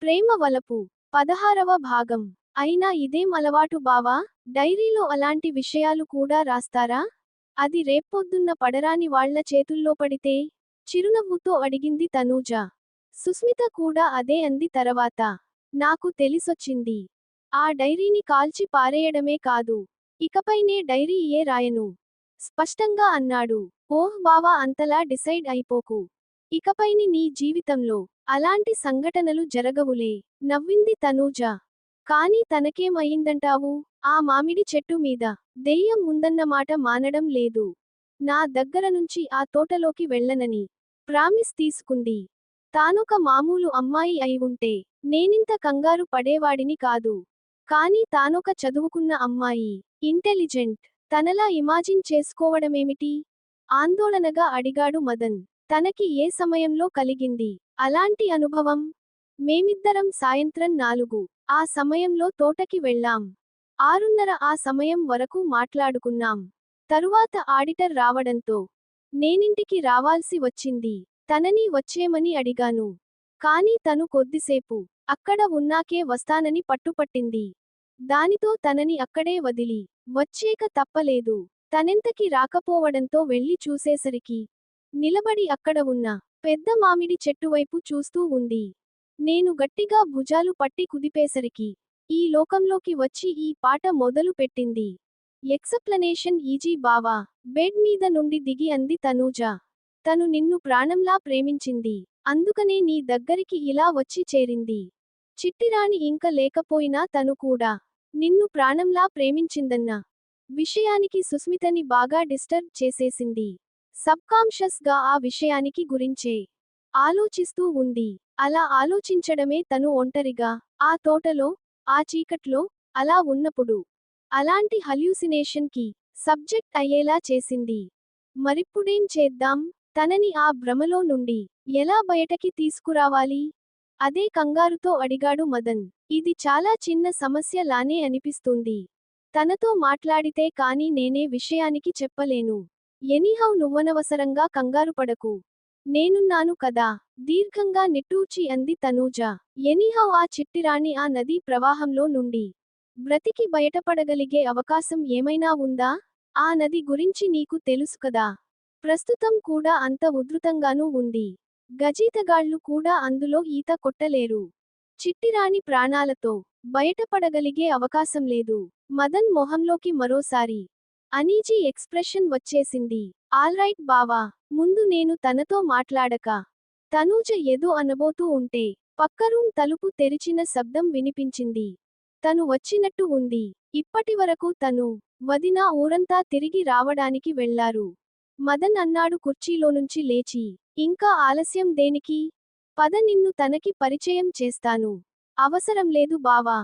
ప్రేమ వలపు 16వ భాగం. అయినా ఇదేం అలవాటు బావా, డైరీలో అలాంటి విషయాలు కూడా రాస్తారా? అది రేప్పొద్దున్న పడరాని వాళ్ల చేతుల్లో పడితే? చిరునవ్వుతో అడిగింది తనూజ. సుస్మిత కూడా అదే అంది తర్వాత. నాకు తెలిసొచ్చింది. ఆ డైరీని కాల్చి పారేయడమే కాదు, ఇకపైనే డైరీయే రాయను. స్పష్టంగా అన్నాడు. ఓహ్ బావా, అంతలా డిసైడ్ అయిపోకు. ఇకపైని నీ జీవితంలో అలాంటి సంఘటనలు జరగవులే, నవ్వింది తనూజ. కానీ తనకేం అయిందంటావు? ఆ మామిడి చెట్టు మీద దెయ్యం ఉందన్నమాట మానడం లేదు. నా దగ్గర నుంచి ఆ తోటలోకి వెళ్ళనని ప్రామిస్ తీసుకుంది. తానొక మామూలు అమ్మాయి అయి ఉంటే నేనింత కంగారు పడేవాడిని కాదు. కానీ తానొక చదువుకున్న అమ్మాయి, ఇంటెలిజెంట్. తనలా ఇమాజిన్ చేసుకోవడమేమిటి? ఆందోళనగా అడిగాడు మదన్. తనకి ఏ సమయంలో కలిగింది అలాంటి అనుభవం? మేమిద్దరం సాయంత్రం 4 ఆ సమయంలో తోటకి వెళ్ళాం. 6:30 ఆ సమయం వరకు మాట్లాడుకున్నాం. తరువాత ఆడిటర్ రావడంతో నేనింటికి రావాల్సి వచ్చింది. తనని వచ్చేమని అడిగాను. కానీ తను కొద్దిసేపు అక్కడ ఉన్నాకే వస్తానని పట్టుపట్టింది. దానితో తనని అక్కడే వదిలి వచ్చేక తప్పలేదు. తనెంతకి రాకపోవడంతో వెళ్ళి చూసేసరికి నిలబడి అక్కడ ఉన్న పెద్ద మామిడి చెట్టువైపు చూస్తూ ఉంది. నేను గట్టిగా భుజాలు పట్టి కుదిపేసరికి ఈ లోకంలోకి వచ్చి ఈ పాట మొదలు పెట్టింది. ఎక్సప్లనేషన్ ఈజీ బావా, బెడ్ మీద నుండి దిగి అంది తనూజ. తను నిన్ను ప్రాణంలా ప్రేమించింది. అందుకనే నీ దగ్గరికి ఇలా వచ్చి చేరింది. చిట్టిరాణి ఇంక లేకపోయినా తను కూడా నిన్ను ప్రాణంలా ప్రేమించిందన్న విషయానికి సుస్మితని బాగా డిస్టర్బ్ చేసేసింది. సబ్కాన్షస్ గా ఆ విషయానికి గురించే ఆలోచిస్తూ ఉంది. అలా ఆలోచించడమే తను ఒంటరిగా ఆ తోటలో, ఆ చీకట్లో అలా ఉన్నప్పుడు అలాంటి హల్యూసినేషన్ కి సబ్జెక్ట్ అయ్యేలా చేసింది. మరిప్పుడేం చేద్దాం? తనని ఆ భ్రమలో నుండి ఎలా బయటకి తీసుకురావాలి? అదే కంగారుతో అడిగాడు మదన్. ఇది చాలా చిన్న సమస్య లానే అనిపిస్తుంది. తనతో మాట్లాడితే కానీ నేనే విషయానికి చెప్పలేను. ఎనీహౌ నువ్వనవసరంగా కంగారుపడకు. నేనున్నాను కదా, దీర్ఘంగా నిట్టూర్చి అంది తనూజ. ఎనీహౌ ఆ చిట్టిరాణి ఆ నదీ ప్రవాహంలో నుండి బ్రతికి బయటపడగలిగే అవకాశం ఏమైనా ఉందా? ఆ నది గురించి నీకు తెలుసు కదా. ప్రస్తుతం కూడా అంత ఉధృతంగానూ ఉంది. గజీతగాళ్లు కూడా అందులో ఈత కొట్టలేరు. చిట్టిరాణి ప్రాణాలతో బయటపడగలిగే అవకాశం లేదు. మదన్ మొహంలోకి మరోసారి అనీజీ ఎక్స్ప్రెషన్ వచ్చేసింది. ఆల్రైట్ బావా, ముందు నేను తనతో మాట్లాడక. తనూజ ఏదో అనబోతూ ఉంటే పక్క రూమ్ తలుపు తెరిచిన శబ్దం వినిపించింది. తను వచ్చినట్టు ఉంది. ఇప్పటివరకు తను, వదిన ఊరంతా తిరిగి రావడానికి వెళ్లారు. మదన్ అన్నాడు కుర్చీలోనుంచి లేచి. ఇంకా ఆలస్యం దేనికి? పద, నిన్ను తనకి పరిచయం చేస్తాను. అవసరం లేదు బావా,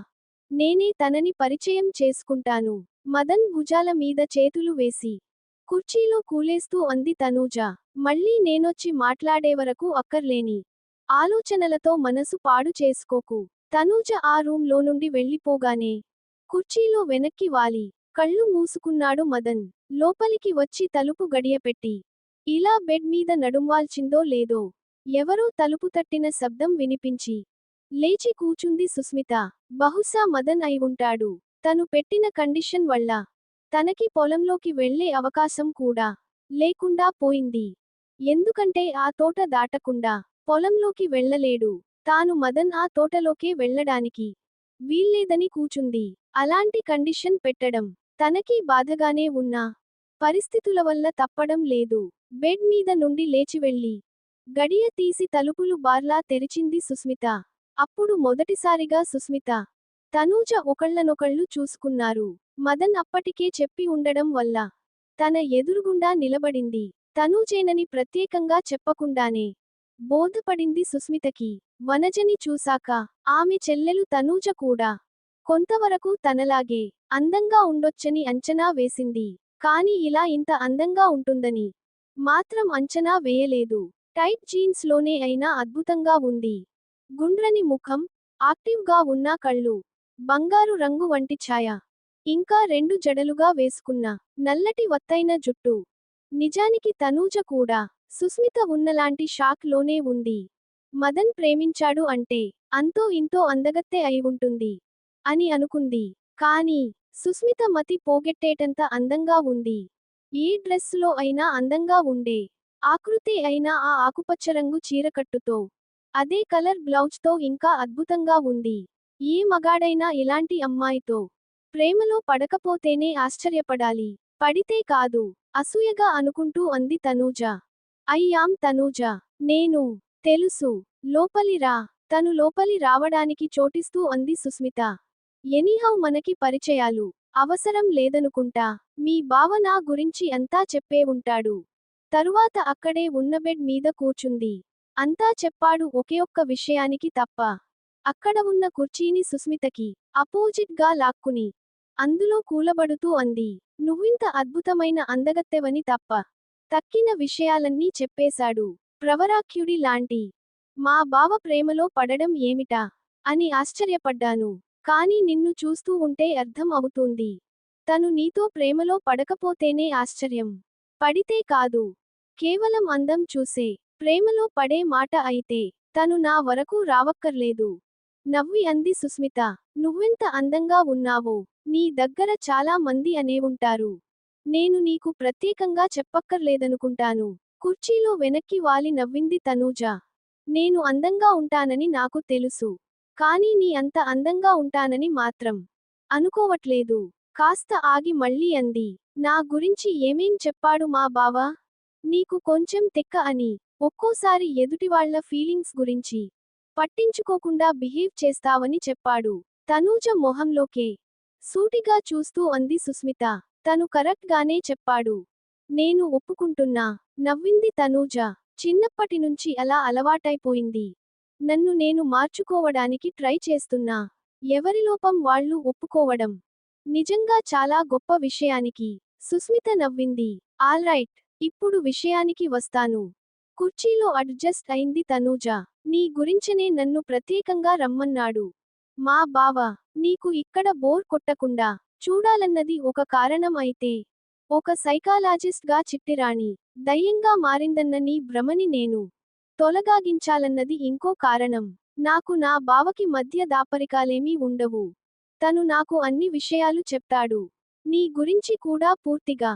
నేనే తనని పరిచయం చేసుకుంటాను. మదన్ భుజాల మీద చేతులు వేసి కుర్చీలో కూలేస్తూ అంది తనూజ. మళ్ళీ నేనొచ్చి మాట్లాడేవరకు అక్కర్లేని ఆలోచనలతో మనసు పాడు చేసుకోకు. తనూజ ఆ రూమ్ లో నుండి వెళ్ళిపోగానే కుర్చీలో వెనక్కి వాలి కళ్ళు మూసుకున్నాడు మదన్. లోపలికి వచ్చి తలుపు గడియపెట్టి ఇలా బెడ్ మీద నడుంవాల్చిందో లేదో ఎవరో తలుపు తట్టిన శబ్దం వినిపించి లేచి కూచుంది సుస్మిత. బహుశా మదన్ అయి ఉంటాడు. తను పెట్టిన కండిషన్ వల్ల తనకి పొలంలోకి వెళ్లే అవకాశం కూడా లేకుండా పోయింది. ఎందుకంటే ఆ తోట దాటకుండా పొలంలోకి వెళ్ళలేడు. తాను మదన్ ఆ తోటలోకే వెళ్ళడానికి వీల్లేదని కూచుంది. అలాంటి కండిషన్ పెట్టడం తనకి బాధగానే ఉన్నా పరిస్థితుల వల్ల తప్పడం లేదు. బెడ్ మీద నుండి లేచి వెళ్లి గడియ తీసి తలుపులు బార్లా తెరిచింది సుస్మిత. అప్పుడు మొదటిసారిగా సుస్మిత, తనూజ ఒకళ్ళనొకళ్ళు చూసుకున్నారు. మదన్ అప్పటికే చెప్పి ఉండడం వల్ల తన ఎదురుగుండా నిలబడింది. తనూజేనని ప్రత్యేకంగా చెప్పకుండానే బోధపడింది సుస్మితకి. వనజని చూశాక ఆమె చెల్లెలు తనూజ కూడా కొంతవరకు తనలాగే అందంగా ఉండొచ్చని అంచనా వేసింది. కాని ఇలా ఇంత అందంగా ఉంటుందని మాత్రం అంచనా వేయలేదు. టైట్ జీన్స్ లోనే అయినా అద్భుతంగా ఉంది. గుండ్రని ముఖం, యాక్టివ్ గా ఉన్న కళ్ళు, బంగారు రంగు వంటి ఛాయ, ఇంకా 2 జడలుగా వేసుకున్న నల్లటి వత్తైన జుట్టు. నిజానికి తనూజ కూడా సుస్మిత ఉన్నలాంటి షాక్ లోనే ఉంది. మదన్ ప్రేమించాడు అంటే అంతో ఇంతో అందగత్తె అయి ఉంటుంది అని అనుకుంది. కానీ సుస్మిత మతి పోగొట్టేటంత అందంగా ఉంది. ఏ డ్రెస్సులో అయినా అందంగా ఉండే ఆకృతి అయినా ఆ ఆకుపచ్చ రంగు చీరకట్టుతో, అదే కలర్ బ్లౌజ్తో ఇంకా అద్భుతంగా ఉంది. ఏ మగాడైనా ఇలాంటి అమ్మాయితో ప్రేమలో పడకపోతేనే ఆశ్చర్యపడాలి. పడితే కాదు. అసూయగా అనుకుంటూ అంది తనూజ. అయ్యాం తనూజ. నేను తెలుసు. లోపలి రా. తను లోపలి రావడానికి చోటిస్తూ అంది సుస్మిత. ఎనీహౌ మనకి పరిచయాలు అవసరం లేదనుకుంటా. మీ బావ నా గురించి అంతా చెప్పే ఉంటాడు. తరువాత అక్కడే ఉన్న బెడ్ మీద కూర్చుంది. అంతా చెప్పాడు ఒకే ఒక్క విషయానికి తప్ప. అక్కడ ఉన్న కుర్చీని సుస్మితకి అపోజిట్ గా లాక్కుని అందులో కూలబడుతూ అంది. నువ్వింత అద్భుతమైన అందగత్తెవని తప్ప తక్కిన విషయాలన్నీ చెప్పేశాడు. ప్రవరాఖ్యుడి లాంటి మా బావ ప్రేమలో పడడం ఏమిటా అని ఆశ్చర్యపడ్డాను. కానీ నిన్ను చూస్తూ ఉంటే అర్థం అవుతోంది. తను నీతో ప్రేమలో పడకపోతేనే ఆశ్చర్యం. పడితే కాదు. కేవలం అందం చూసే ప్రేమలో పడే మాట అయితే తను నా వరకు రావక్కర్లేదు. నవ్వి అంది సుస్మిత. నువ్వెంత అందంగా ఉన్నావో నీ దగ్గర చాలా మంది అనేవుంటారు. నేను నీకు ప్రత్యేకంగా చెప్పక్కర్లేదనుకుంటాను. కుర్చీలో వెనక్కి వాలి నవ్వింది తనూజ. నేను అందంగా ఉంటానని నాకు తెలుసు. కానీ నీ అంత అందంగా ఉంటానని మాత్రం అనుకోవట్లేదు. కాస్త ఆగి మళ్ళీ అంది. నా గురించి ఏమేం చెప్పాడు మా బావ? నీకు కొంచెం తెక్క అని. ఒక్కోసారి ఎదుటివాళ్ల ఫీలింగ్స్ గురించి పట్టించుకోకుండా బిహేవ్ చేస్తావని చెప్పాడు. తనూజ మొహంలోకే సూటిగా చూస్తూ అంది సుస్మిత. తను కరెక్ట్ గానే చెప్పాడు. నేను ఒప్పుకుంటున్నా. నవ్వింది తనూజ. చిన్నప్పటినుంచి అలా అలవాటైపోయింది. నన్ను నేను మార్చుకోవడానికి ట్రై చేస్తున్నా. ఎవరి లోపం వాళ్ళు ఒప్పుకోవడం నిజంగా చాలా గొప్ప విషయానికి. సుస్మిత నవ్వింది. ఆల్రైట్. ఇప్పుడు విషయానికి వస్తాను. కుర్చీలో అడ్జస్ట్ అయింది తనూజ. నీ గురించనే నన్ను ప్రత్యేకంగా రమ్మన్నాడు. మా బావ నీకు ఇక్కడ బోర్ కొట్టకుండా చూడాలన్నది ఒక కారణం అయితే, ఒక సైకాలజిస్ట్ గా చిట్టిరాణి దయ్యంగా మారిందన్న నీ భ్రమని నేను తొలగాగించాలన్నది ఇంకో కారణం. నాకు నా బావకి మధ్య దాపరికాలేమీ ఉండవు. తను నాకు అన్ని విషయాలు చెప్తాడు. నీ గురించి కూడా పూర్తిగా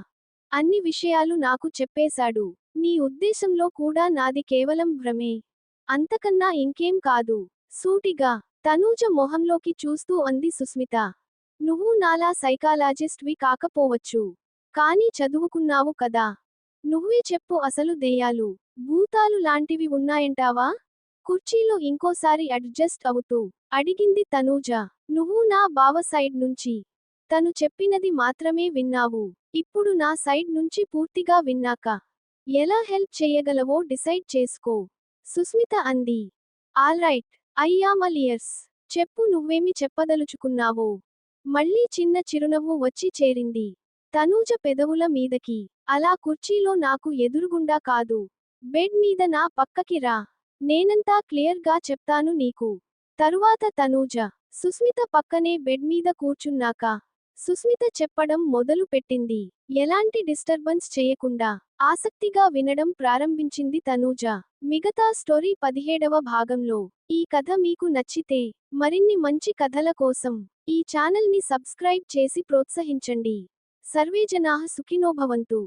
అన్ని విషయాలు నాకు చెప్పేశాడు. నీ ఉద్దేశంలో కూడా నాది కేవలం భ్రమే. అంతకన్నా ఇంకేం కాదు. సూటిగా తనూజ మొహంలోకి చూస్తూ అంది సుస్మిత. నువ్వు నాలా సైకాలజిస్ట్ వి కాకపోవచ్చు. కానీ చదువుకున్నావు కదా. నువ్వే చెప్పు అసలు దెయ్యాలు, భూతాలు లాంటివి ఉన్నాయంటావా? కుర్చీలో ఇంకోసారి అడ్జస్ట్ అవుతూ అడిగింది తనూజ. నువ్వు నా బావ సైడ్ నుంచి తను చెప్పినది మాత్రమే విన్నావు. ఇప్పుడు నా సైడ్ నుంచి పూర్తిగా విన్నాక ఎలా హెల్ప్ చెయ్యగలవో డిసైడ్ చేసుకో. సుస్మిత అంది. ఆల్రైట్. I'm all ears. చెప్పు నువ్వేమి చెప్పదలుచుకున్నావో. మళ్ళీ చిన్న చిరునవ్వు వచ్చి చేరింది తనూజ పెదవుల మీదకి. అలా కుర్చీలో నాకు ఎదురుగుండా కాదు. బెడ్ మీద నా పక్కకి రా. నేనంతా క్లియర్ గా చెప్తాను నీకు. తరువాత తనూజ సుస్మిత పక్కనే బెడ్ మీద కూర్చున్నాక సుస్మిత చెప్పడం మొదలు పెట్టింది. ఎలాంటి డిస్టర్బెన్స్ చేయకుండా ఆసక్తిగా వినడం ప్రారంభించింది తనూజ. మిగతా స్టోరీ 17వ భాగంలో. ఈ కథ మీకు నచ్చితే మరిన్ని మంచి కథల కోసం ఈ ఛానల్ ని సబ్స్క్రైబ్ చేసి ప్రోత్సహించండి. సర్వే జనాః సుఖినో భవంతు.